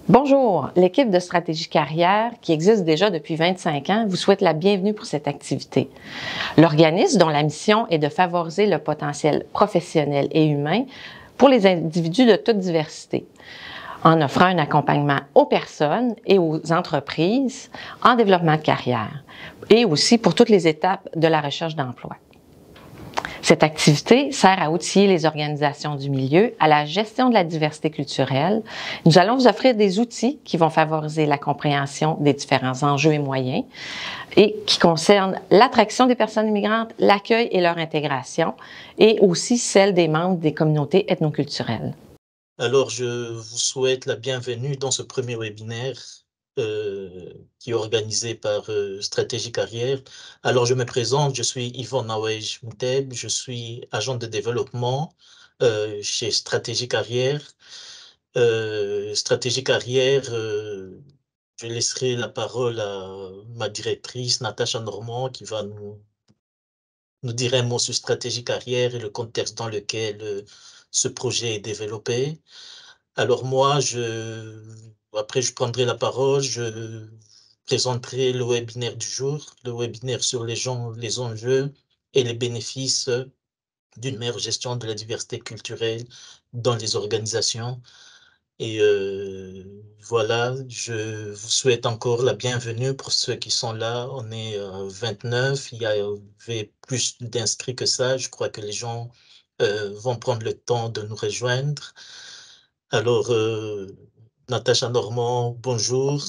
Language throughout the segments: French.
Bonjour, l'équipe de Stratégie Carrière, qui existe déjà depuis 25 ans, vous souhaite la bienvenue pour cette activité. L'organisme, dont la mission est de favoriser le potentiel professionnel et humain pour les individus de toute diversité, en offrant un accompagnement aux personnes et aux entreprises en développement de carrière, et aussi pour toutes les étapes de la recherche d'emploi. Cette activité sert à outiller les organisations du milieu à la gestion de la diversité culturelle. Nous allons vous offrir des outils qui vont favoriser la compréhension des différents enjeux et moyens et qui concernent l'attraction des personnes immigrantes, l'accueil et leur intégration, et aussi celle des membres des communautés ethnoculturelles. Alors, je vous souhaite la bienvenue dans ce premier webinaire qui est organisé par Stratégie Carrière. Alors, je me présente, je suis Yvon Nawej Mouteb, je suis agent de développement chez Stratégie Carrière. Stratégie Carrière, je laisserai la parole à ma directrice, Natacha Normand, qui va nous dire un mot sur Stratégie Carrière et le contexte dans lequel ce projet est développé. Alors moi, après je prendrai la parole, je présenterai le webinaire du jour, le webinaire sur les enjeux et les bénéfices d'une meilleure gestion de la diversité culturelle dans les organisations. Et voilà, je vous souhaite encore la bienvenue pour ceux qui sont là. On est 29, il y avait plus d'inscrits que ça. Je crois que les gens vont prendre le temps de nous rejoindre. Alors, Natacha Normand, bonjour.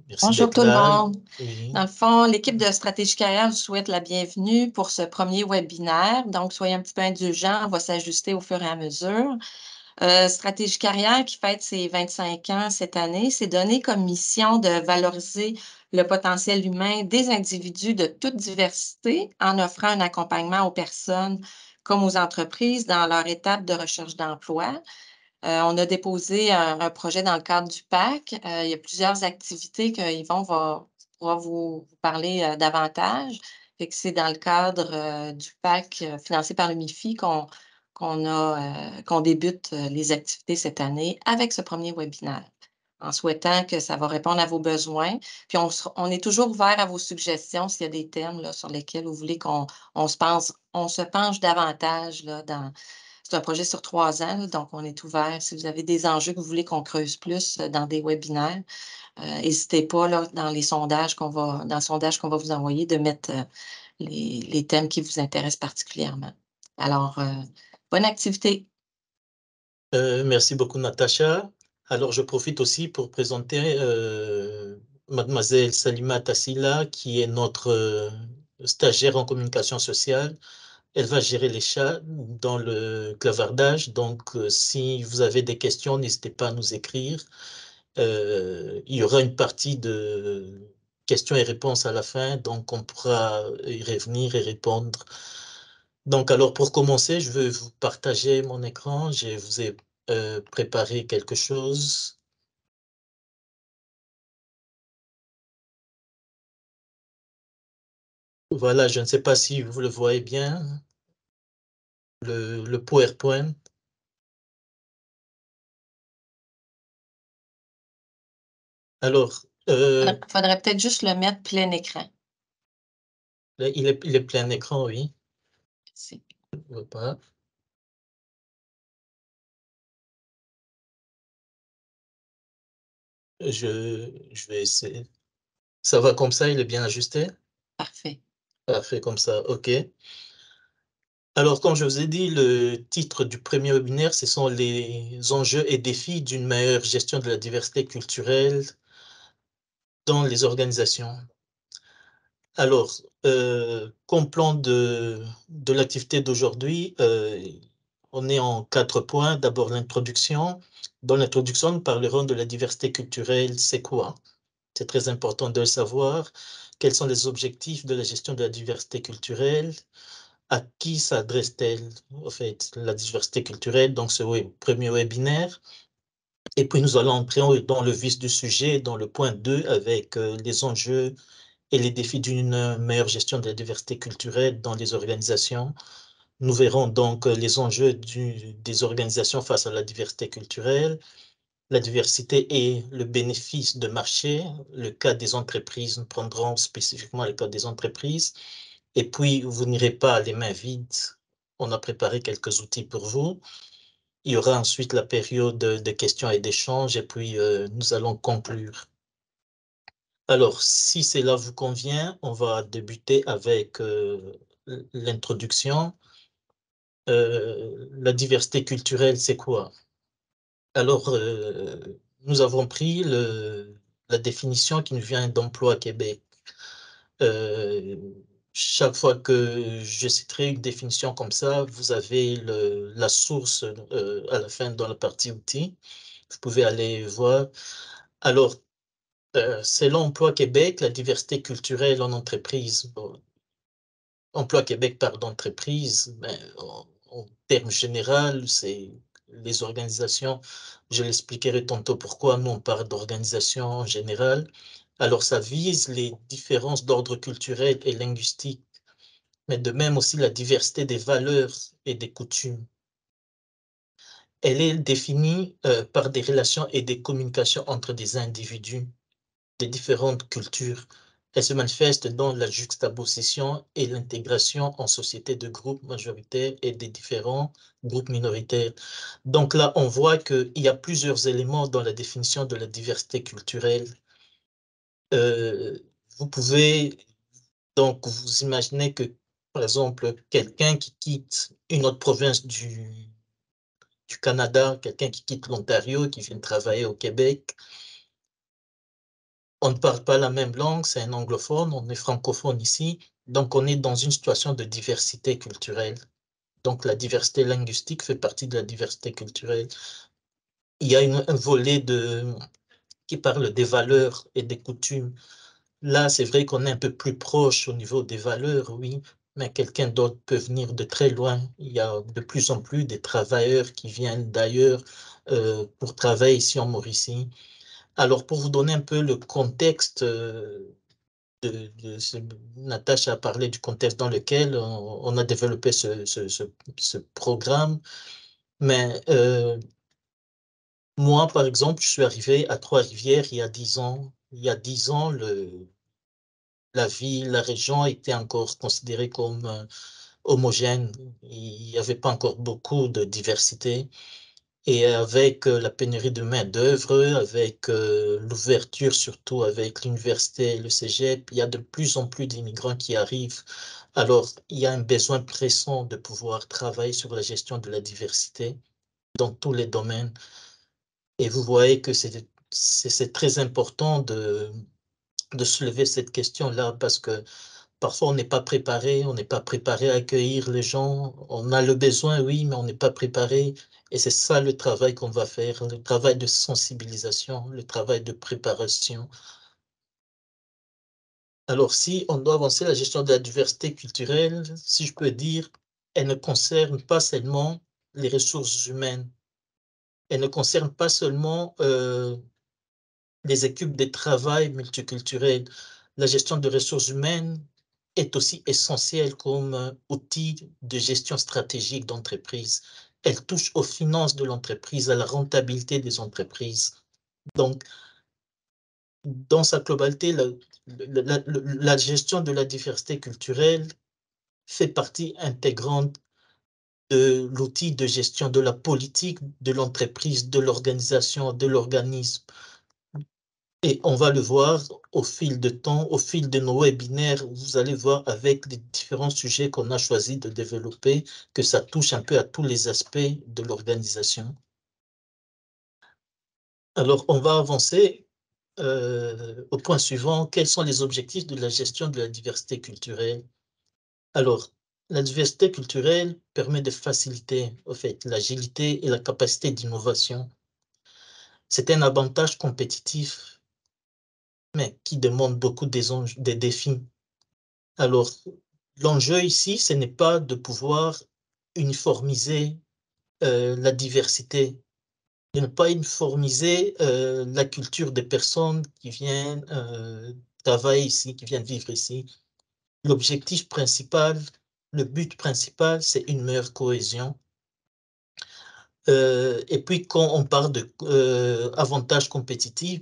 Merci Bonjour d'être tout le là. monde. Oui. Dans le fond, l'équipe de Stratégie Carrière vous souhaite la bienvenue pour ce premier webinaire. Donc, soyez un petit peu indulgents, on va s'ajuster au fur et à mesure. Stratégie Carrière, qui fête ses 25 ans cette année, s'est donné comme mission de valoriser le potentiel humain des individus de toute diversité en offrant un accompagnement aux personnes comme aux entreprises dans leur étape de recherche d'emploi. On a déposé un projet dans le cadre du PAC. Il y a plusieurs activités que Yvon pourra vous parler davantage. Fait que c'est dans le cadre du PAC financé par le MIFI qu'on débute les activités cette année avec ce premier webinaire, en souhaitant que ça va répondre à vos besoins. Puis on est toujours ouvert à vos suggestions s'il y a des thèmes là, sur lesquels vous voulez qu'on se penche davantage là, c'est un projet sur 3 ans, là, donc on est ouvert. Si vous avez des enjeux que vous voulez qu'on creuse plus dans des webinaires, n'hésitez pas là, dans le sondage qu'on va vous envoyer de mettre les thèmes qui vous intéressent particulièrement. Alors, bonne activité. Merci beaucoup, Natacha. Alors, je profite aussi pour présenter Mademoiselle Salima Tassila, qui est notre stagiaire en communication sociale. Elle va gérer les chats dans le clavardage. Donc, si vous avez des questions, n'hésitez pas à nous écrire. Il y aura une partie de questions et réponses à la fin, donc on pourra y revenir et répondre. Donc, alors, pour commencer, je veux vous partager mon écran. Je vous ai préparé quelque chose. Voilà, je ne sais pas si vous le voyez bien, le PowerPoint. Alors, Faudrait peut-être juste le mettre plein écran. là, il est plein écran, oui. Merci. Je ne vois pas. Je vais essayer. Ça va comme ça, il est bien ajusté? Parfait. Parfait, comme ça, OK. Alors, comme je vous ai dit, le titre du premier webinaire, ce sont les enjeux et défis d'une meilleure gestion de la diversité culturelle dans les organisations. Alors, comme plan de l'activité d'aujourd'hui, on est en 4 points. D'abord, l'introduction. Dans l'introduction, nous parlerons de la diversité culturelle. C'est quoi? C'est très important de le savoir. Quels sont les objectifs de la gestion de la diversité culturelle? À qui s'adresse-t-elle, en fait, la diversité culturelle? Donc, ce premier webinaire. Et puis, nous allons entrer dans le vif du sujet, dans le point 2, avec les enjeux et les défis d'une meilleure gestion de la diversité culturelle dans les organisations. Nous verrons donc les enjeux des organisations face à la diversité culturelle. la diversité et le bénéfice de marché, le cas des entreprises, nous prendrons spécifiquement le cas des entreprises, et puis vous n'irez pas les mains vides, on a préparé quelques outils pour vous. Il y aura ensuite la période de questions et d'échanges, et puis nous allons conclure. Alors, si cela vous convient, on va débuter avec l'introduction. La diversité culturelle, c'est quoi? Alors, nous avons pris la définition qui nous vient d'Emploi Québec. Chaque fois que je citerai une définition comme ça, vous avez la source à la fin dans la partie outils. Vous pouvez aller voir. Alors, selon Emploi Québec, la diversité culturelle en entreprise, bon, Emploi Québec parle d'entreprise, mais en termes généraux, c'est les organisations. Je l'expliquerai tantôt pourquoi nous on parle d'organisation en général. Alors, ça vise les différences d'ordre culturel et linguistique, mais de même aussi la diversité des valeurs et des coutumes. Elle est définie par des relations et des communications entre des individus de différentes cultures. Elle se manifeste dans la juxtaposition et l'intégration en société de groupes majoritaires et des différents groupes minoritaires. Donc là, on voit qu'il y a plusieurs éléments dans la définition de la diversité culturelle. Vous pouvez donc vous imaginez que, par exemple, quelqu'un qui quitte une autre province du Canada, quelqu'un qui quitte l'Ontario, qui vient travailler au Québec, on ne parle pas la même langue, c'est un anglophone, on est francophone ici, donc on est dans une situation de diversité culturelle. Donc la diversité linguistique fait partie de la diversité culturelle. Il y a un volet qui parle des valeurs et des coutumes. Là, c'est vrai qu'on est un peu plus proche au niveau des valeurs, oui, mais quelqu'un d'autre peut venir de très loin. Il y a de plus en plus des travailleurs qui viennent d'ailleurs pour travailler ici en Mauricie. Alors, pour vous donner un peu le contexte, Natacha a parlé du contexte dans lequel on a développé ce programme, mais moi, par exemple, je suis arrivé à Trois-Rivières il y a 10 ans. Il y a 10 ans, la ville, la région était encore considérée comme homogène. Il n'y avait pas encore beaucoup de diversité. Et avec la pénurie de main-d'œuvre, avec l'ouverture, surtout avec l'université et le cégep, il y a de plus en plus d'immigrants qui arrivent. Alors, il y a un besoin pressant de pouvoir travailler sur la gestion de la diversité dans tous les domaines. Et vous voyez que c'est très important de soulever cette question-là parce que parfois on n'est pas préparé, on n'est pas préparé à accueillir les gens. On a le besoin, oui, mais on n'est pas préparé. Et c'est ça le travail qu'on va faire, le travail de sensibilisation, le travail de préparation. Alors, si on doit avancer la gestion de la diversité culturelle, si je peux dire, elle ne concerne pas seulement les ressources humaines. Elle ne concerne pas seulement les équipes de travail multiculturelles. La gestion de ressources humaines est aussi essentielle comme outil de gestion stratégique d'entreprise. Elle touche aux finances de l'entreprise, à la rentabilité des entreprises. Donc, dans sa globalité, la gestion de la diversité culturelle fait partie intégrante de l'outil de gestion de la politique de l'entreprise, de l'organisation, de l'organisme. Et on va le voir au fil de temps, au fil de nos webinaires, vous allez voir avec les différents sujets qu'on a choisi de développer que ça touche un peu à tous les aspects de l'organisation. Alors, on va avancer au point suivant. Quels sont les objectifs de la gestion de la diversité culturelle? Alors, la diversité culturelle permet de faciliter, au fait, l'agilité et la capacité d'innovation. C'est un avantage compétitif, mais qui demande beaucoup des défis. Alors, l'enjeu ici, ce n'est pas de pouvoir uniformiser la diversité, de ne pas uniformiser la culture des personnes qui viennent travailler ici, qui viennent vivre ici. L'objectif principal, le but principal, c'est une meilleure cohésion. Et puis, quand on parle de avantages compétitifs,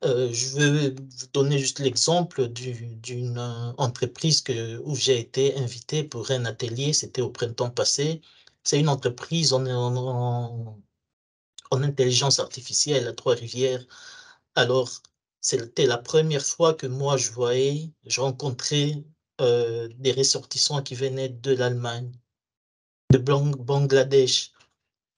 je veux vous donner juste l'exemple d'une entreprise où j'ai été invité pour un atelier, c'était au printemps passé. C'est une entreprise en intelligence artificielle à Trois-Rivières. Alors, c'était la première fois que moi, je rencontrais des ressortissants qui venaient de l'Allemagne, de Bangladesh.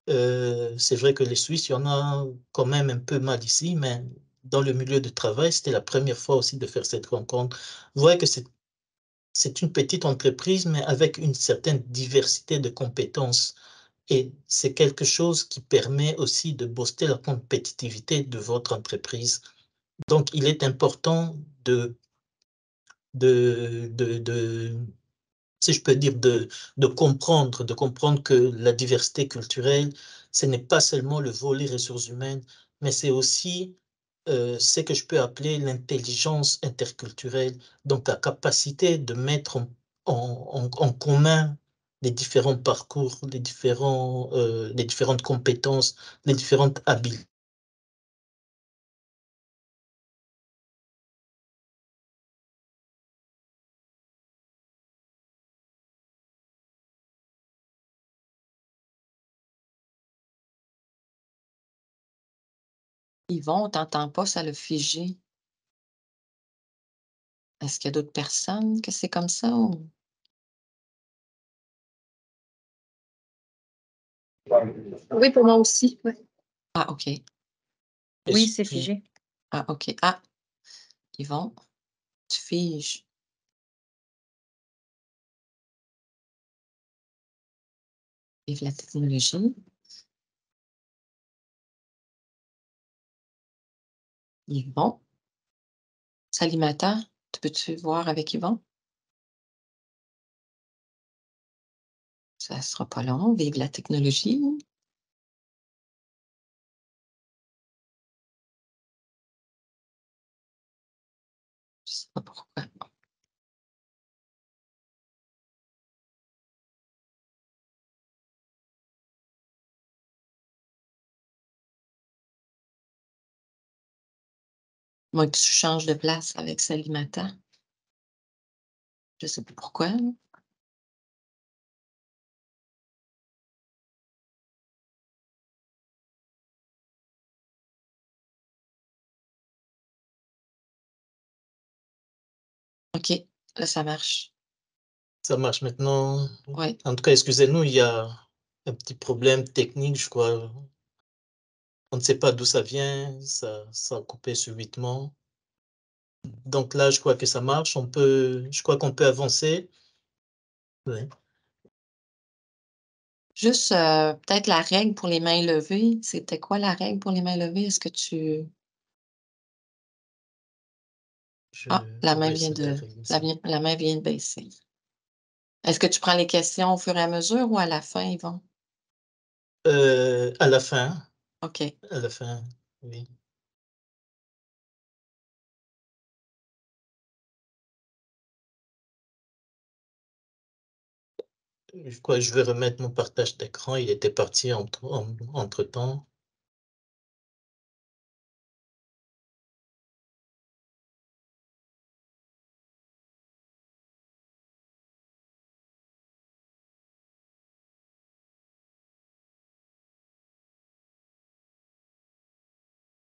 C'est vrai que les Suisses, il y en a quand même un peu mal ici, mais dans le milieu du travail, c'était la première fois aussi de faire cette rencontre. Vous voyez que c'est une petite entreprise, mais avec une certaine diversité de compétences. Et c'est quelque chose qui permet aussi de booster la compétitivité de votre entreprise. Donc, il est important de si je peux dire, de comprendre que la diversité culturelle, ce n'est pas seulement le volet ressources humaines, mais c'est aussi ce que je peux appeler l'intelligence interculturelle, donc la capacité de mettre en commun les différents parcours, les différentes compétences, les différentes habiletés. Yvon, on t'entend pas, ça l'a figé. Est-ce qu'il y a d'autres personnes que c'est comme ça ou? Oui, pour moi aussi, ouais. Ah, OK. Oui, c'est figé. Ah, OK. Ah, Yvon, tu figes. Vive la technologie. Yvon. Salimata, peux-tu voir avec Yvon? Ça sera pas long. Vive la technologie. Je sais pas pourquoi. Moi, que tu changes de place avec Salimata. Je sais pas pourquoi. OK, là, ça marche. Ça marche maintenant. Ouais. En tout cas, excusez-nous, il y a un petit problème technique, je crois. On ne sait pas d'où ça vient, ça a coupé subitement. Donc là, je crois que ça marche. Je crois qu'on peut avancer. Ouais. Juste, peut-être la règle pour les mains levées. C'était quoi la règle pour les mains levées? Est-ce que tu... Ah, la main vient de baisser. Est-ce que tu prends les questions au fur et à mesure ou à la fin, Yvon? À la fin, OK. à la fin, oui. Je crois que je vais remettre mon partage d'écran. Il était parti entre-temps.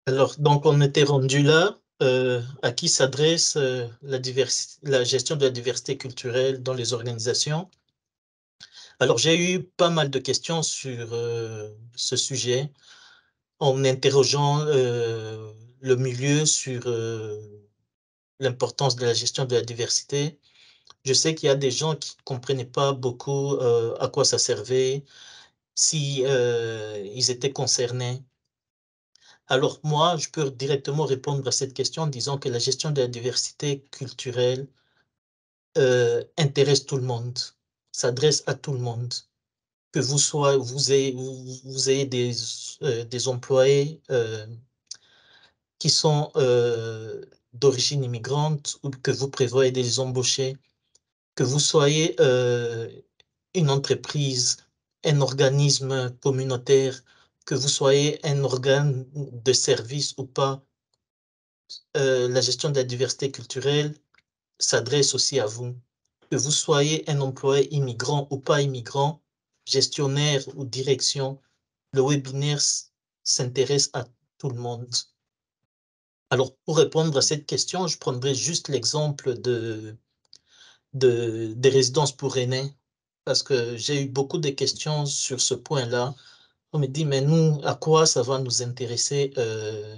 Alors, donc, on était rendu là. À qui s'adresse la gestion de la diversité culturelle dans les organisations? Alors, j'ai eu pas mal de questions sur ce sujet en interrogeant le milieu sur l'importance de la gestion de la diversité. Je sais qu'il y a des gens qui ne comprenaient pas beaucoup à quoi ça servait, si ils étaient concernés. Alors moi, je peux directement répondre à cette question en disant que la gestion de la diversité culturelle intéresse tout le monde, s'adresse à tout le monde. Que vous ayez des employés qui sont d'origine immigrante ou que vous prévoyez de les embaucher, que vous soyez une entreprise un organisme communautaire, que vous soyez un organe de service ou pas, la gestion de la diversité culturelle s'adresse aussi à vous. Que vous soyez un employé immigrant ou pas immigrant, gestionnaire ou direction, le webinaire s'intéresse à tout le monde. Alors, pour répondre à cette question, je prendrai juste l'exemple des résidences pour aînés, parce que j'ai eu beaucoup de questions sur ce point-là. On me dit, mais nous, à quoi ça va nous intéresser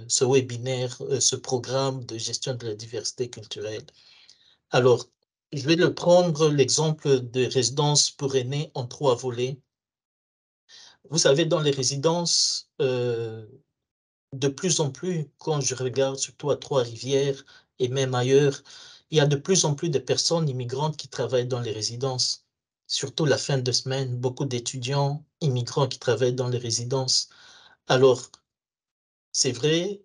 ce webinaire, ce programme de gestion de la diversité culturelle? Alors, je vais prendre l'exemple de résidences pour aînés en 3 volets. Vous savez, dans les résidences, de plus en plus, quand je regarde surtout à Trois-Rivières et même ailleurs, il y a de plus en plus de personnes immigrantes qui travaillent dans les résidences. Surtout la fin de semaine, beaucoup d'étudiants immigrants qui travaillent dans les résidences. Alors, c'est vrai,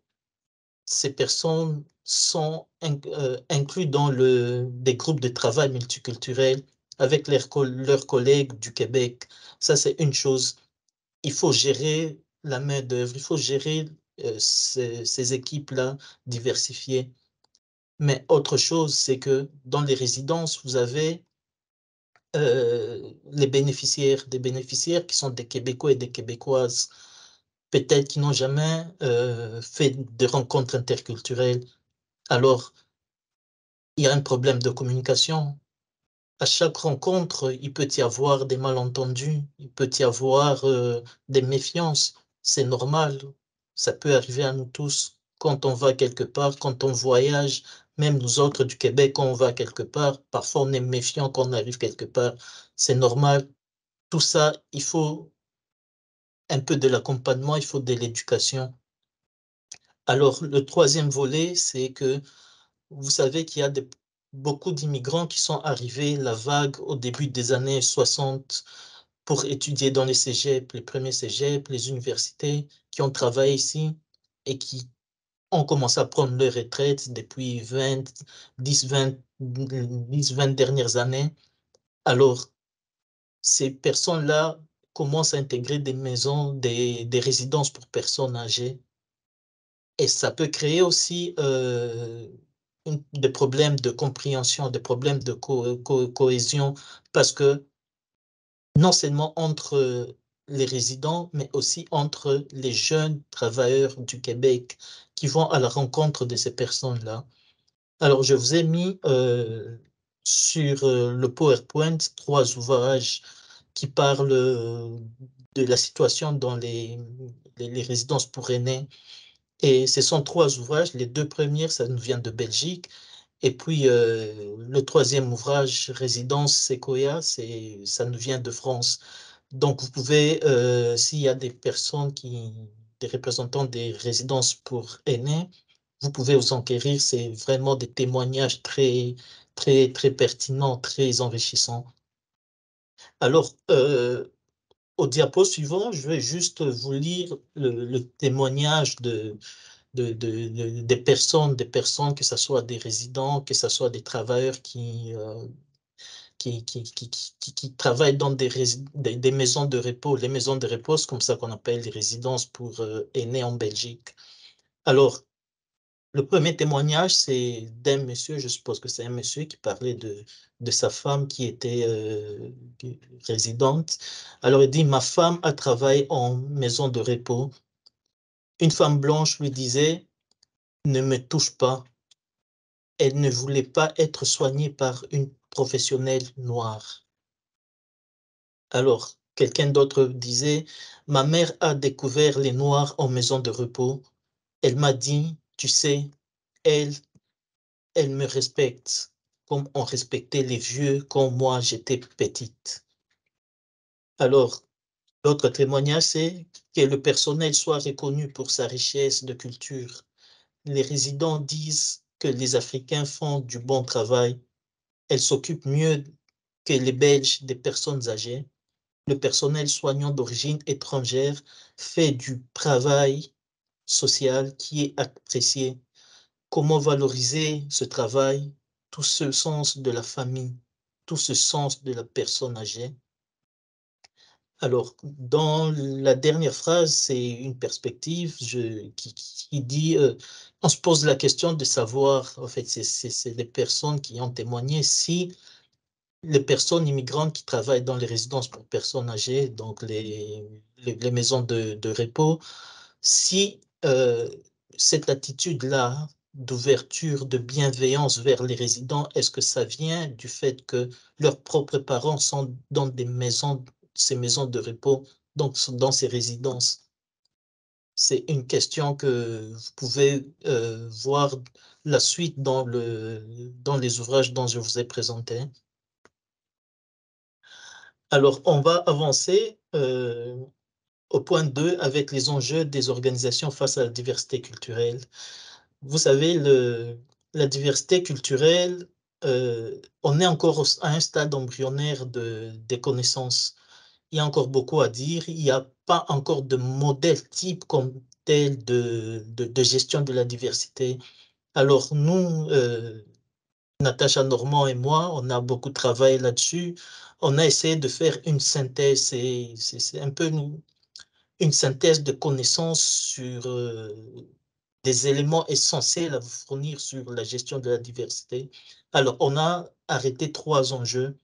ces personnes sont incluses dans des groupes de travail multiculturels avec leurs collègues du Québec. Ça, c'est une chose. Il faut gérer la main-d'œuvre, il faut gérer ces équipes-là diversifiées. Mais autre chose, c'est que dans les résidences, vous avez des bénéficiaires qui sont des Québécois et des Québécoises, peut-être qui n'ont jamais fait de rencontres interculturelles. Alors, il y a un problème de communication. À chaque rencontre, il peut y avoir des malentendus, il peut y avoir des méfiances. C'est normal, ça peut arriver à nous tous. Quand on va quelque part, quand on voyage, même nous autres du Québec, quand on va quelque part, parfois on est méfiant quand on arrive quelque part. C'est normal. Tout ça, il faut un peu de l'accompagnement, il faut de l'éducation. Alors, le troisième volet, c'est que vous savez qu'il y a beaucoup d'immigrants qui sont arrivés, la vague au début des années 60, pour étudier dans les cégeps, les premiers cégeps, les universités, qui ont travaillé ici et qui ont commencé à prendre leur retraite depuis 10, 20 dernières années. Alors, ces personnes-là commencent à intégrer des maisons, des résidences pour personnes âgées. Et ça peut créer aussi des problèmes de compréhension, des problèmes de cohésion, parce que non seulement entre les résidents, mais aussi entre les jeunes travailleurs du Québec qui vont à la rencontre de ces personnes-là. Alors, je vous ai mis sur le PowerPoint 3 ouvrages qui parlent de la situation dans les résidences pour aînés. Et ce sont 3 ouvrages. Les 2 premiers, ça nous vient de Belgique. Et puis, le 3e ouvrage, Résidence Sequoia, ça nous vient de France. Donc, vous pouvez, s'il y a des personnes des représentants des résidences pour aînés, vous pouvez vous enquérir. C'est vraiment des témoignages très, très, très pertinents, très enrichissants. Alors, au diapo suivant, je vais juste vous lire le témoignage des personnes, que ce soit des résidents, que ce soit des travailleurs qui travaillent dans des maisons de repos. Les maisons de repos, c'est comme ça qu'on appelle les résidences pour aînés en Belgique. Alors, le premier témoignage, c'est d'un monsieur, je suppose que c'est un monsieur qui parlait de sa femme qui était résidente. Alors, il dit, ma femme a travaillé en maison de repos. Une femme blanche lui disait, ne me touche pas. Elle ne voulait pas être soignée par une professionnelle noire. Alors, quelqu'un d'autre disait, ma mère a découvert les Noirs en maison de repos. Elle m'a dit, tu sais, elle me respecte comme on respectait les vieux quand moi j'étais petite. Alors, l'autre témoignage, c'est que le personnel soit reconnu pour sa richesse de culture. Les résidents disent que les Africains font du bon travail. Elles s'occupent mieux que les Belges des personnes âgées. Le personnel soignant d'origine étrangère fait du travail social qui est apprécié. Comment valoriser ce travail, tout ce sens de la famille, tout ce sens de la personne âgée? Alors, dans la dernière phrase, c'est une perspective qui dit, on se pose la question de savoir, en fait, c'est des personnes qui ont témoigné si les personnes immigrantes qui travaillent dans les résidences pour personnes âgées, donc les maisons de repos, si cette attitude-là d'ouverture, de bienveillance vers les résidents, est-ce que ça vient du fait que leurs propres parents sont dans ces maisons de repos, donc dans ces résidences? C'est une question que vous pouvez voir la suite dans les ouvrages dont je vous ai présenté. Alors, on va avancer au point 2 avec les enjeux des organisations face à la diversité culturelle. Vous savez, la diversité culturelle, on est encore à un stade embryonnaire des connaissances. Il y a encore beaucoup à dire. Il n'y a pas encore de modèle type comme tel de gestion de la diversité. Alors, nous, Natacha Normand et moi, on a beaucoup travaillé là-dessus. On a essayé de faire une synthèse. C'est un peu une synthèse de connaissances sur des éléments essentiels à vous fournir sur la gestion de la diversité. Alors, on a arrêté 3 enjeux.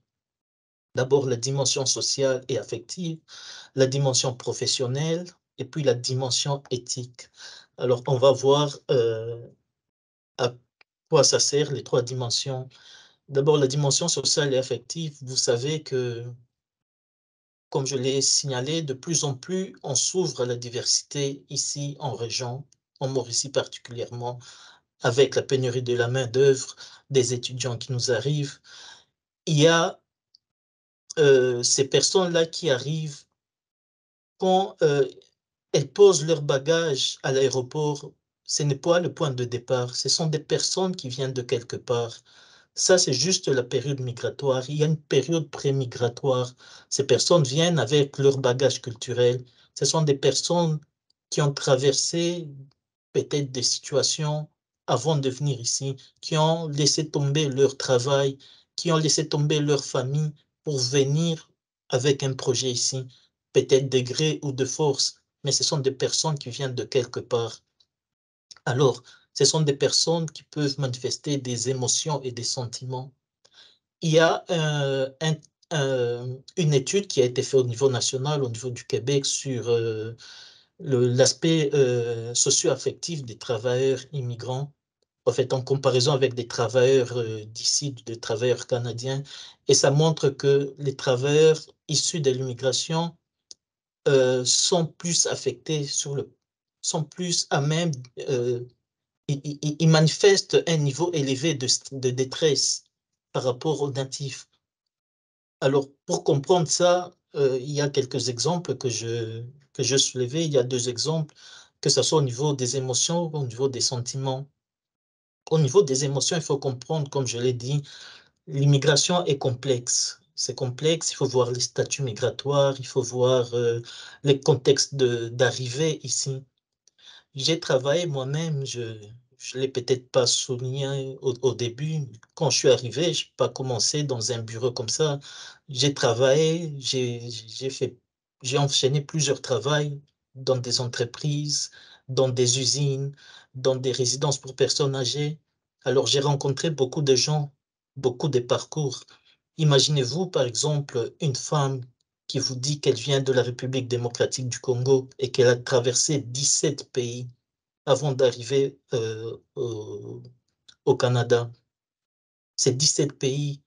D'abord, la dimension sociale et affective, la dimension professionnelle et puis la dimension éthique. Alors, on va voir à quoi ça sert, les 3 dimensions. D'abord, la dimension sociale et affective, vous savez que, comme je l'ai signalé, de plus en plus, on s'ouvre à la diversité ici en région, en Mauricie particulièrement, avec la pénurie de la main-d'œuvre, des étudiants qui nous arrivent. Il y a ces personnes-là qui arrivent quand elles posent leur bagage à l'aéroport. Ce n'est pas le point de départ, ce sont des personnes qui viennent de quelque part. Ça, c'est juste la période migratoire. Il y a une période pré-migratoire. Ces personnes viennent avec leur bagage culturel. Ce sont des personnes qui ont traversé peut-être des situations avant de venir ici, qui ont laissé tomber leur travail, qui ont laissé tomber leur famille pour venir avec un projet ici, peut-être de gré ou de force, mais ce sont des personnes qui viennent de quelque part. Alors, ce sont des personnes qui peuvent manifester des émotions et des sentiments. Il y a une étude qui a été faite au niveau national, au niveau du Québec, sur l'aspect socio-affectif des travailleurs immigrants, en fait, en comparaison avec des travailleurs d'ici, des travailleurs canadiens. Et ça montre que les travailleurs issus de l'immigration sont plus affectés, sont plus à même, ils manifestent un niveau élevé de détresse par rapport aux natifs. Alors, pour comprendre ça, il y a quelques exemples que je soulevais. Il y a 2 exemples, que ce soit au niveau des émotions ou au niveau des sentiments. Au niveau des émotions, il faut comprendre, comme je l'ai dit, l'immigration est complexe. C'est complexe, il faut voir les statuts migratoires, il faut voir les contextes d'arrivée ici. J'ai travaillé moi-même, je ne l'ai peut-être pas souligné au début. Quand je suis arrivé, je n'ai pas commencé dans un bureau comme ça. J'ai travaillé, j'ai enchaîné plusieurs travails dans des entreprises, dans des usines, dans des résidences pour personnes âgées. Alors, j'ai rencontré beaucoup de gens, beaucoup de parcours. Imaginez-vous, par exemple, une femme qui vous dit qu'elle vient de la République démocratique du Congo et qu'elle a traversé 17 pays avant d'arriver au Canada. C'est 17 pays.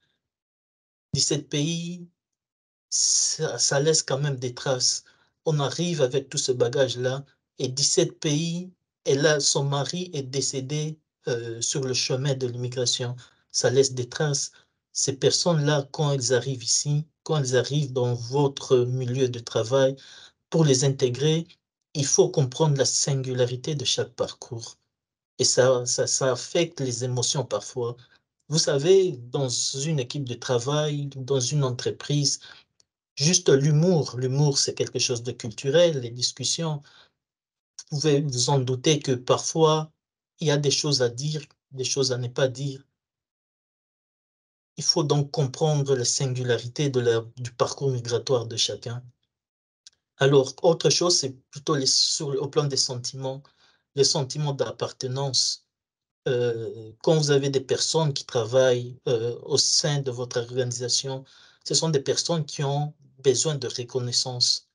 17 pays, ça laisse quand même des traces. On arrive avec tout ce bagage-là et 17 pays, et là, son mari est décédé sur le chemin de l'immigration. Ça laisse des traces. Ces personnes-là, quand elles arrivent ici, quand elles arrivent dans votre milieu de travail, pour les intégrer, il faut comprendre la singularité de chaque parcours. Et ça affecte les émotions parfois. Vous savez, dans une équipe de travail, dans une entreprise, juste l'humour, c'est quelque chose de culturel, les discussions. Vous pouvez vous en douter que parfois, il y a des choses à dire, des choses à ne pas dire. Il faut donc comprendre la singularité du parcours migratoire de chacun. Alors, autre chose, c'est plutôt au plan des sentiments, les sentiments d'appartenance. Quand vous avez des personnes qui travaillent au sein de votre organisation, ce sont des personnes qui ont besoin de reconnaissance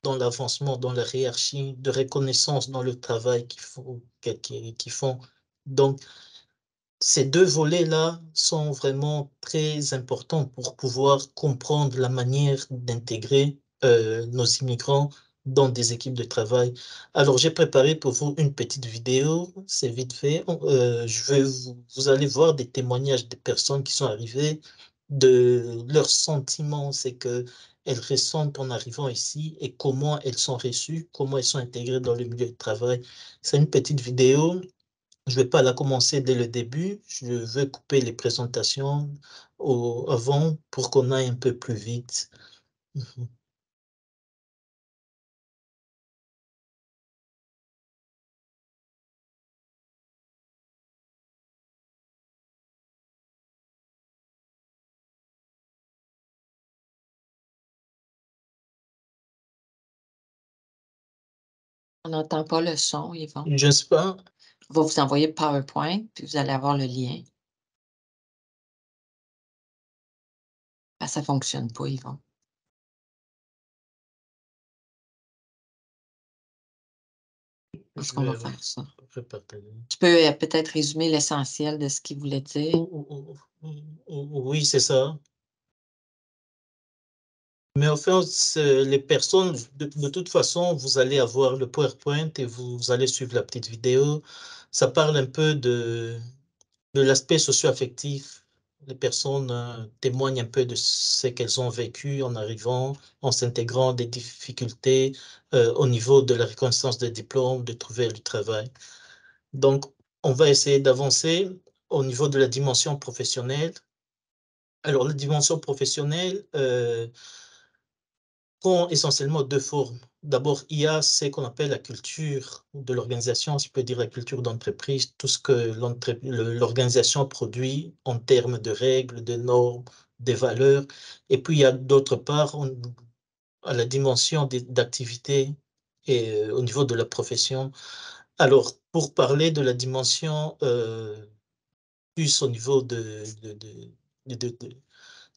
dans l'avancement, dans la hiérarchie, de reconnaissance dans le travail qu'ils font. Donc, ces deux volets-là sont vraiment très importants pour pouvoir comprendre la manière d'intégrer nos immigrants dans des équipes de travail. Alors, j'ai préparé pour vous une petite vidéo, c'est vite fait. Vous allez voir des témoignages de personnes qui sont arrivées, de leurs sentiments, c'est que elles ressentent en arrivant ici et comment elles sont reçues, comment elles sont intégrées dans le milieu de travail. C'est une petite vidéo. Je ne vais pas la commencer dès le début. Je vais couper les présentations avant pour qu'on aille un peu plus vite. Mhm. On n'entend pas le son, Yvon. Je ne sais pas. On va vous envoyer le PowerPoint, puis vous allez avoir le lien. Ah, ça ne fonctionne pas, Yvon. Est-ce qu'on va faire ça? Tu peux peut-être résumer l'essentiel de ce qu'il voulait dire? Oui, c'est ça. Mais en fait, les personnes, de toute façon, vous allez avoir le PowerPoint et vous allez suivre la petite vidéo. Ça parle un peu de l'aspect socio-affectif. Les personnes témoignent un peu de ce qu'elles ont vécu en arrivant, en s'intégrant, des difficultés au niveau de la reconnaissance des diplômes, de trouver du travail. Donc, on va essayer d'avancer au niveau de la dimension professionnelle. Alors, la dimension professionnelle prend essentiellement deux formes. D'abord, il y a ce qu'on appelle la culture de l'organisation, si je peux dire la culture d'entreprise, tout ce que l'organisation produit en termes de règles, de normes, des valeurs. Et puis, il y a d'autre part à la dimension d'activité et au niveau de la profession. Alors, pour parler de la dimension plus au niveau de, de, de-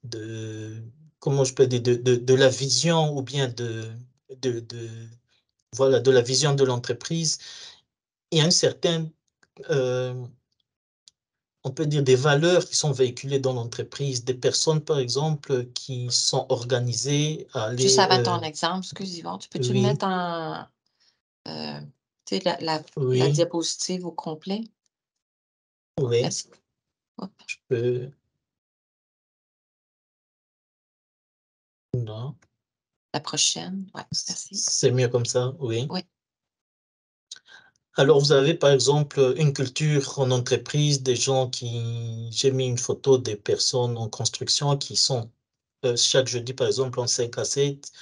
de- comment je peux dire, de la vision ou bien de, voilà, de la vision de l'entreprise. Il y a une certaine, euh, on peut dire, des valeurs qui sont véhiculées dans l'entreprise, des personnes, par exemple, qui sont organisées à Juste aller... avant ton exemple, excuse Yvon, peux-tu le oui, mettre en tu sais, la oui, diapositive au complet? oui, Merci. Hop. je peux... Non, La prochaine, oui, merci. c'est mieux comme ça, oui. Oui. Alors, vous avez par exemple une culture en entreprise, des gens qui, j'ai mis une photo des personnes en construction qui sont chaque jeudi, par exemple, en 5 à 7.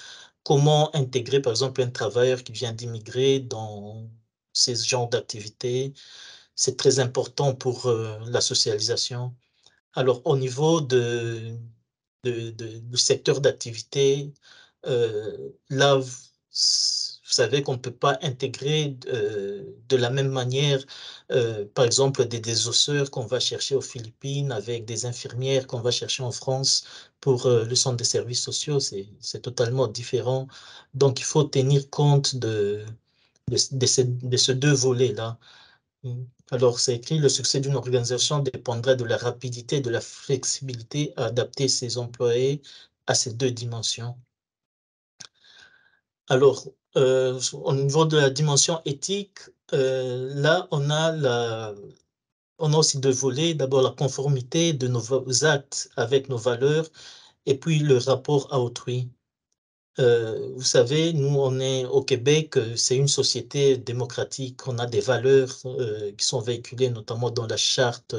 Comment intégrer, par exemple, un travailleur qui vient d'immigrer dans ces genres d'activités? C'est très important pour la socialisation. Alors, au niveau du secteur d'activité, là, vous savez qu'on ne peut pas intégrer de la même manière, par exemple, des osseurs qu'on va chercher aux Philippines avec des infirmières qu'on va chercher en France pour le centre des services sociaux. C'est totalement différent. Donc, il faut tenir compte de ces deux volets-là. Alors, c'est écrit, le succès d'une organisation dépendrait de la rapidité et de la flexibilité à adapter ses employés à ces deux dimensions. Alors, au niveau de la dimension éthique, là, on a aussi deux volets. D'abord, la conformité de nos actes avec nos valeurs et puis le rapport à autrui. Vous savez, nous, on est au Québec, c'est une société démocratique. On a des valeurs qui sont véhiculées notamment dans la charte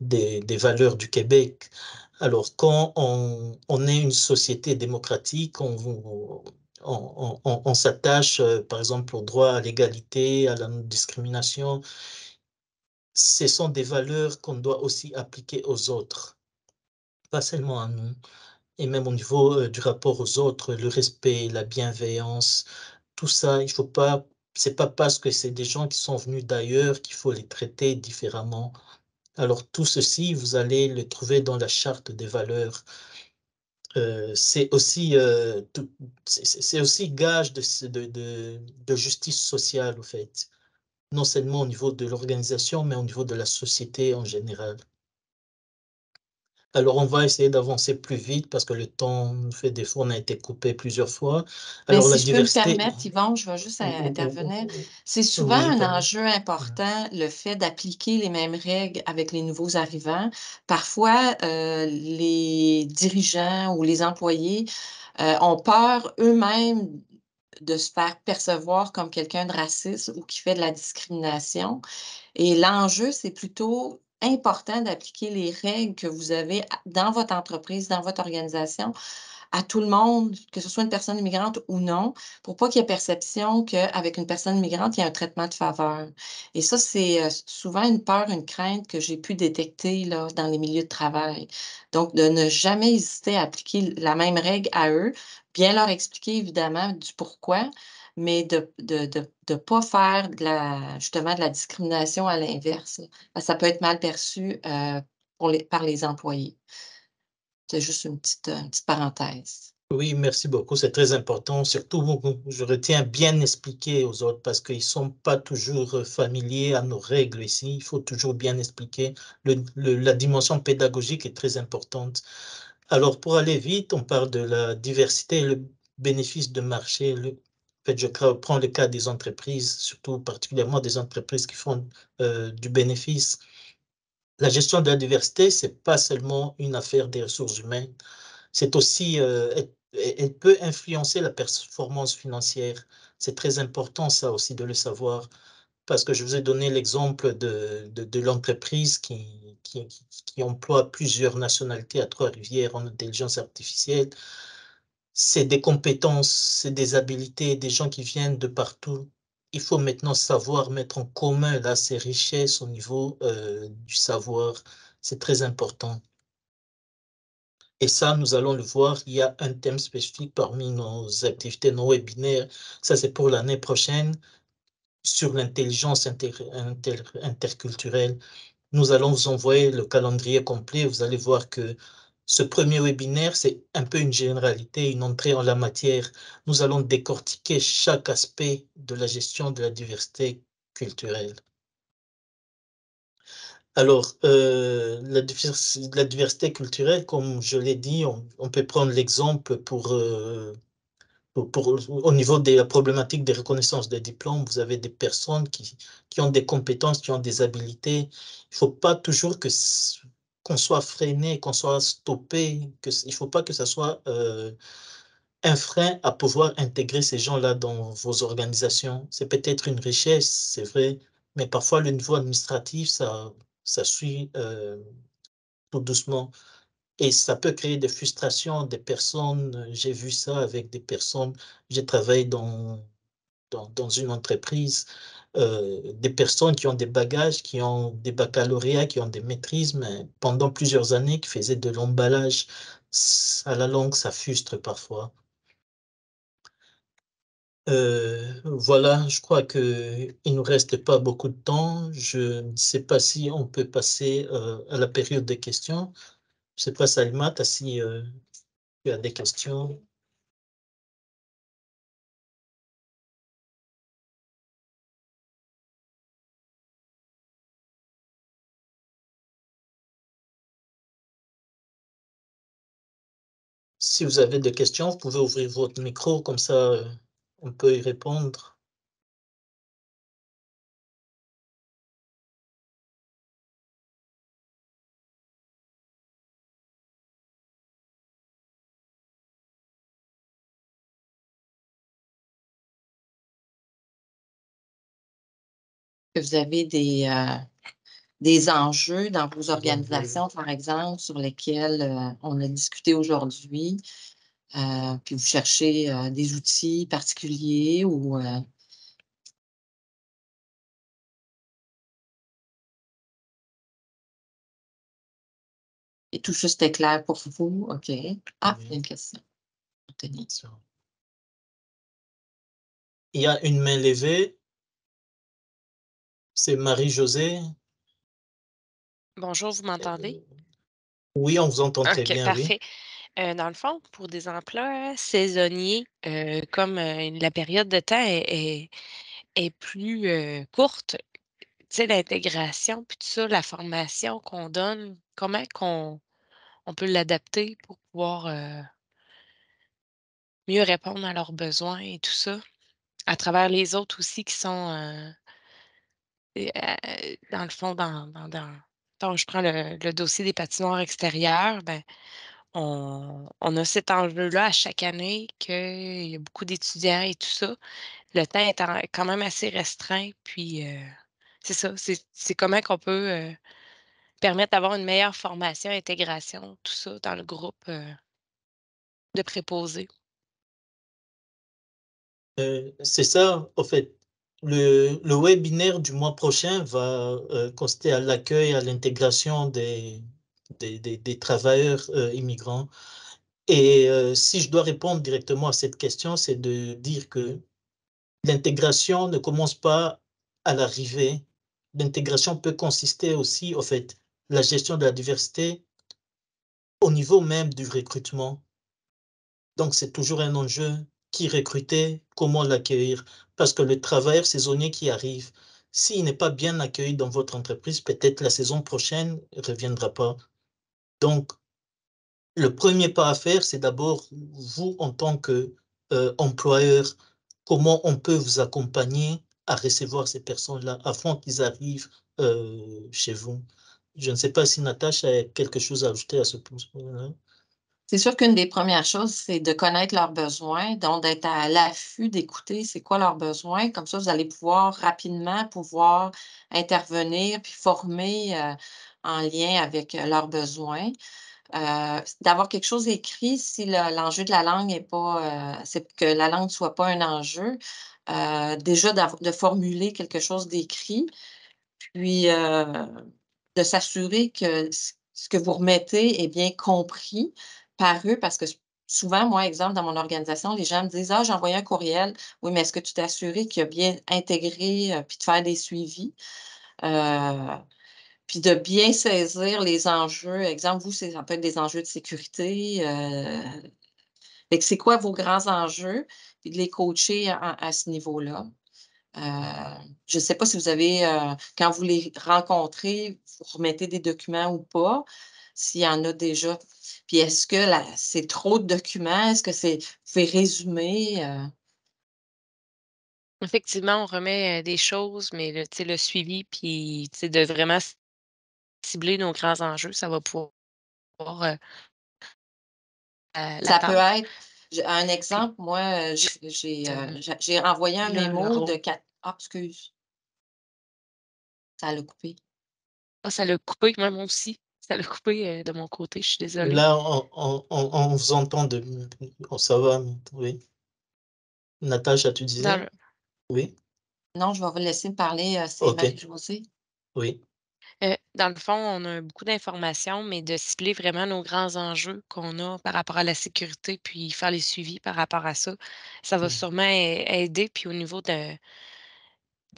des valeurs du Québec. Alors, quand on est une société démocratique, on s'attache, par exemple, au droit à l'égalité, à la non-discrimination. Ce sont des valeurs qu'on doit aussi appliquer aux autres, pas seulement à nous. et même au niveau du rapport aux autres, le respect, la bienveillance, tout ça, il faut pas, c'est pas parce que c'est des gens qui sont venus d'ailleurs qu'il faut les traiter différemment. Alors tout ceci, vous allez le trouver dans la charte des valeurs. C'est aussi, c'est aussi gage de justice sociale, au fait. Non seulement au niveau de l'organisation, mais au niveau de la société en général. Alors, on va essayer d'avancer plus vite parce que le temps nous fait défaut, on a été coupé plusieurs fois. Mais Alors, la si je peux me diversité... permettre, Yvon, je vais juste intervenir. C'est souvent Oui, un pardon. enjeu important, le fait d'appliquer les mêmes règles avec les nouveaux arrivants. Parfois, les dirigeants ou les employés ont peur eux-mêmes de se faire percevoir comme quelqu'un de raciste ou qui fait de la discrimination. Et l'enjeu, c'est plutôt important d'appliquer les règles que vous avez dans votre entreprise, dans votre organisation, à tout le monde, que ce soit une personne immigrante ou non, pour pas qu'il y ait perception qu'avec une personne immigrante, il y a un traitement de faveur. Et ça, c'est souvent une peur, une crainte que j'ai pu détecter là, dans les milieux de travail. Donc, de ne jamais hésiter à appliquer la même règle à eux, bien leur expliquer évidemment du pourquoi, mais de pas faire justement de la discrimination à l'inverse, là. Parce que ça peut être mal perçu par les employés. C'est juste une petite parenthèse. Oui, merci beaucoup, c'est très important. Surtout, je retiens bien expliquer aux autres parce qu'ils ne sont pas toujours familiers à nos règles ici. Il faut toujours bien expliquer. La dimension pédagogique est très importante. Alors, pour aller vite, on parle de la diversité et le bénéfice de marché. En fait, je prends le cas des entreprises, surtout particulièrement des entreprises qui font du bénéfice. La gestion de la diversité, c'est pas seulement une affaire des ressources humaines, c'est aussi, elle peut influencer la performance financière. C'est très important, ça aussi, de le savoir, parce que je vous ai donné l'exemple de l'entreprise qui emploie plusieurs nationalités à Trois-Rivières en intelligence artificielle. C'est des compétences, c'est des habilités, des gens qui viennent de partout. Il faut maintenant savoir mettre en commun là, ces richesses au niveau du savoir. C'est très important. Et ça, nous allons le voir, il y a un thème spécifique parmi nos activités, nos webinaires. Ça, c'est pour l'année prochaine sur l'intelligence interculturelle. Nous allons vous envoyer le calendrier complet. Vous allez voir que ce premier webinaire, c'est un peu une généralité, une entrée en la matière. Nous allons décortiquer chaque aspect de la gestion de la diversité culturelle. Alors, la diversité culturelle, comme je l'ai dit, on peut prendre l'exemple au niveau de la problématique des reconnaissances des diplômes. Vous avez des personnes qui ont des compétences, qui ont des habilités. Il ne faut pas toujours qu'on soit freiné, qu'on soit stoppé, il ne faut pas que ça soit un frein à pouvoir intégrer ces gens-là dans vos organisations. C'est peut-être une richesse, c'est vrai, mais parfois le niveau administratif, ça suit tout doucement. Et ça peut créer des frustrations des personnes. J'ai vu ça avec des personnes. J'ai travaillé dans une entreprise, des personnes qui ont des bagages, qui ont des baccalauréats, qui ont des maîtrises, mais pendant plusieurs années, qui faisaient de l'emballage. À la longue, ça frustre parfois. Voilà, je crois qu'il ne nous reste pas beaucoup de temps. Je ne sais pas si on peut passer à la période des questions. Je ne sais pas, Salma, si tu as des questions. Si vous avez des questions, vous pouvez ouvrir votre micro, comme ça on peut y répondre. Vous avez des enjeux dans vos organisations, par exemple, sur lesquels on a discuté aujourd'hui, puis vous cherchez des outils particuliers ou... Et tout ça, c'était clair pour vous? OK. Ah, il y a Oui. une question. Anthony. Il y a une main levée. C'est Marie-Josée. Bonjour, vous m'entendez? Oui, on vous entend très OK, bien, oui. parfait. Dans le fond, pour des emplois saisonniers, comme, la période de temps est plus, courte, tu sais, l'intégration puis tout ça, la formation qu'on donne, comment qu'on peut l'adapter pour pouvoir, mieux répondre à leurs besoins et tout ça? À travers les autres aussi qui sont, dans le fond, donc je prends le dossier des patinoires extérieures, ben, on a cet enjeu-là à chaque année qu'il y a beaucoup d'étudiants et tout ça. Le temps est quand même assez restreint, puis, c'est ça, c'est comment qu'on peut, permettre d'avoir une meilleure formation, intégration, tout ça dans le groupe, de préposés. C'est ça, en fait. Le webinaire du mois prochain va consister à l'accueil, à l'intégration des travailleurs immigrants. Et si je dois répondre directement à cette question, c'est de dire que l'intégration ne commence pas à l'arrivée. L'intégration peut consister aussi, en fait, la gestion de la diversité au niveau même du recrutement. Donc, c'est toujours un enjeu. Qui recruter, comment l'accueillir? Parce que le travailleur saisonnier qui arrive, s'il n'est pas bien accueilli dans votre entreprise, peut-être la saison prochaine ne reviendra pas. Donc, le premier pas à faire, c'est d'abord, vous, en tant que employeur, comment on peut vous accompagner à recevoir ces personnes-là avant qu'ils arrivent chez vous. Je ne sais pas si Natacha a quelque chose à ajouter à ce point-là. C'est sûr qu'une des premières choses, c'est de connaître leurs besoins, donc d'être à l'affût, d'écouter c'est quoi leurs besoins. Comme ça, vous allez pouvoir rapidement intervenir puis former, en lien avec, leurs besoins. D'avoir quelque chose écrit si l'enjeu de la langue est pas, c'est que la langue ne soit pas un enjeu. Déjà de formuler quelque chose d'écrit, puis, de s'assurer que ce que vous remettez est bien compris par eux parce que souvent, moi, exemple, dans mon organisation, les gens me disent: «Ah, j'ai envoyé un courriel». Oui, mais est-ce que tu t'es assuré qu'il a bien intégré, puis de faire des suivis? Heu, Puis de bien saisir les enjeux. Exemple, vous, ça peut être des enjeux de sécurité, fait que c'est quoi vos grands enjeux? Puis de les coacher à ce niveau-là. Je ne sais pas si vous avez, quand vous les rencontrez, vous remettez des documents ou pas, s'il y en a déjà. Puis est-ce que c'est trop de documents? Est-ce que vous pouvez résumer? Effectivement, on remet, des choses, mais tu sais, le suivi puis, tu sais, de vraiment cibler nos grands enjeux, ça va pouvoir, la Ça peut tâche. être un Puis, exemple, moi, j'ai envoyé un mémo de 4. Ah, excuse, ça l'a coupé. ça l'a coupé, moi aussi. Ça l'a coupé, de mon côté, je suis désolée. Là, on vous entend de... ça va, oui. Natacha, tu Dans disais? le Oui, Non, je vais vous laisser parler, c'est ok, Marie-Josée. oui. dans le fond, on a beaucoup d'informations, mais de cibler vraiment nos grands enjeux qu'on a par rapport à la sécurité, puis faire les suivis par rapport à ça. Ça va Mm. sûrement aider. Puis au niveau des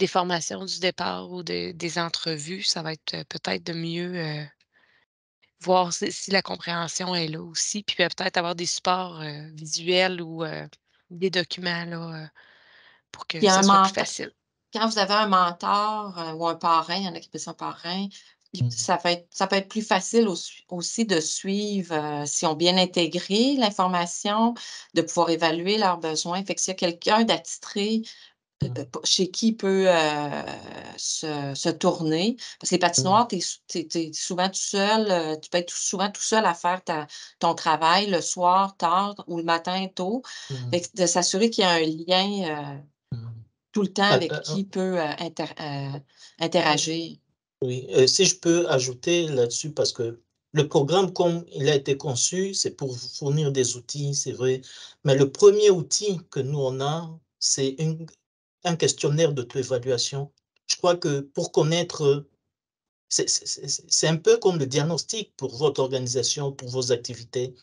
formations du départ ou des entrevues, ça va être, peut-être de mieux, voir si la compréhension est là aussi, puis peut-être avoir des supports, visuels ou, des documents là, pour Puis que ça un soit plus mentor. facile. Quand vous avez un mentor, ou un parrain, il y en a qui appellent ça parrain, Mm. ça peut être plus facile aussi de suivre, s'ils ont bien intégré l'information, de pouvoir évaluer leurs besoins. Fait que s'il y a quelqu'un d'attitré, Mm. chez qui il peut, se tourner, parce que les Mm. patinoires, tu es souvent tout seul, tu peux être souvent tout seul à faire ton travail le soir tard ou le matin tôt. Fait Mm. que de s'assurer qu'il y a un lien, Mm. tout le temps Ah, avec qui peut, interagir. oui, si je peux ajouter là-dessus, parce que le programme, comme il a été conçu, c'est pour vous fournir des outils, c'est vrai. Mais le premier outil que nous, on a, c'est un questionnaire d'auto-évaluation. Je crois que pour connaître C'est un peu comme le diagnostic pour votre organisation, pour vos activités.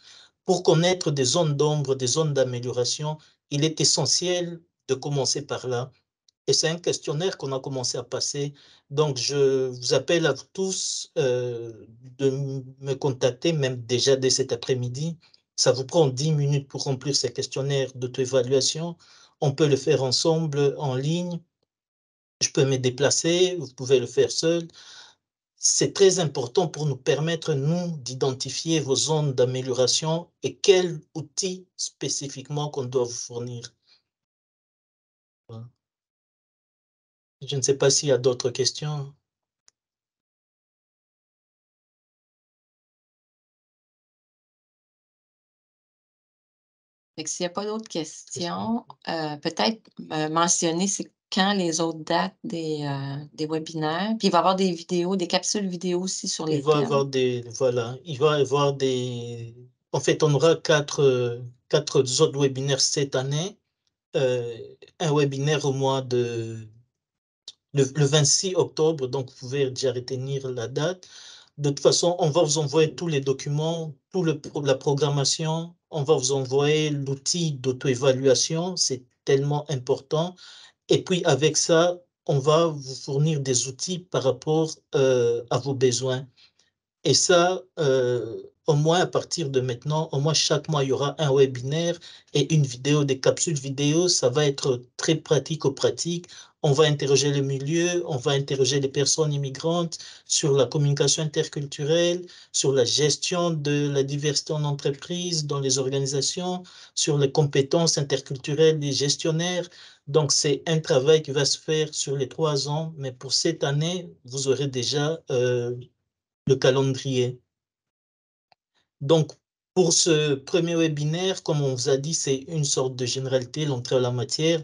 Pour connaître des zones d'ombre, des zones d'amélioration, il est essentiel de commencer par là. Et c'est un questionnaire qu'on a commencé à passer. Donc, je vous appelle à vous tous de me contacter, même déjà dès cet après-midi. Ça vous prend 10 minutes pour remplir ces questionnaires d'auto-évaluation. On peut le faire ensemble, en ligne. Je peux me déplacer, vous pouvez le faire seul. C'est très important pour nous permettre, nous, d'identifier vos zones d'amélioration et quels outils spécifiquement qu'on doit vous fournir. Voilà. Je ne sais pas s'il y a d'autres questions. S'il n'y a pas d'autres questions, peut-être mentionner c'est quand les autres dates des webinaires. Puis il va y avoir des vidéos, des capsules vidéo aussi sur les Il va y thèmes. avoir voilà, il va y avoir en fait, on aura quatre autres webinaires cette année. Un webinaire au mois le 26 octobre, donc vous pouvez déjà retenir la date. De toute façon, on va vous envoyer tous les documents, la programmation, on va vous envoyer l'outil d'auto-évaluation, c'est tellement important. Et puis avec ça, on va vous fournir des outils par rapport à vos besoins. Et ça, au moins à partir de maintenant, au moins chaque mois, il y aura un webinaire et une vidéo, des capsules vidéo. Ça va être très pratico-pratique. On va interroger le milieu, on va interroger les personnes immigrantes sur la communication interculturelle, sur la gestion de la diversité en entreprise, dans les organisations, sur les compétences interculturelles des gestionnaires. Donc, c'est un travail qui va se faire sur les 3 ans, mais pour cette année, vous aurez déjà le calendrier. Donc, pour ce premier webinaire, comme on vous a dit, c'est une sorte de généralité, l'entrée en la matière.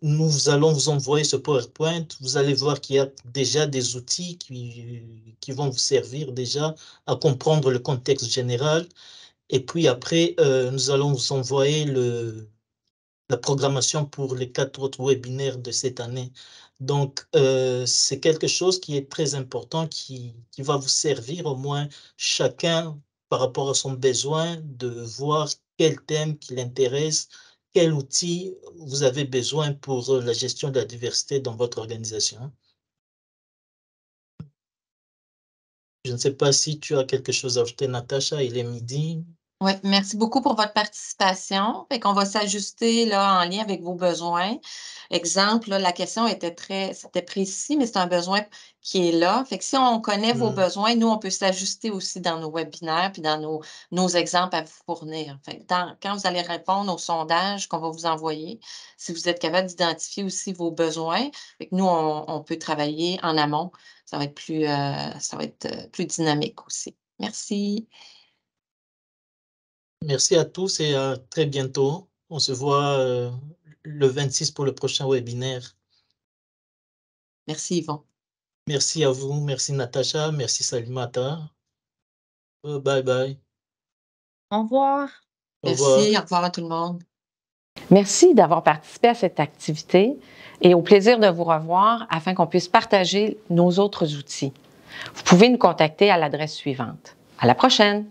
Nous allons vous envoyer ce PowerPoint. Vous allez voir qu'il y a déjà des outils qui vont vous servir déjà à comprendre le contexte général. Et puis après, nous allons vous envoyer la programmation pour les 4 autres webinaires de cette année. Donc, c'est quelque chose qui est très important, qui va vous servir au moins chacun par rapport à son besoin de voir quel thème qui l'intéresse, quel outil vous avez besoin pour la gestion de la diversité dans votre organisation. Je ne sais pas si tu as quelque chose à ajouter, Natacha, il est midi. Oui, merci beaucoup pour votre participation. Fait qu'on va s'ajuster là en lien avec vos besoins. Exemple, là, la question c'était précis, mais c'est un besoin qui est là. Fait que si on connaît vos besoins, nous, on peut s'ajuster aussi dans nos webinaires puis dans nos exemples à vous fournir. Fait que quand vous allez répondre au sondage qu'on va vous envoyer, si vous êtes capable d'identifier aussi vos besoins, fait que nous, on peut travailler en amont. Ça va être plus dynamique aussi. Merci. Merci à tous et à très bientôt. On se voit le 26 pour le prochain webinaire. Merci Yvon. Merci à vous, merci Natacha, merci Salimata. Bye bye. Au revoir. Au revoir. Merci, au revoir à tout le monde. Merci d'avoir participé à cette activité et au plaisir de vous revoir afin qu'on puisse partager nos autres outils. Vous pouvez nous contacter à l'adresse suivante. À la prochaine!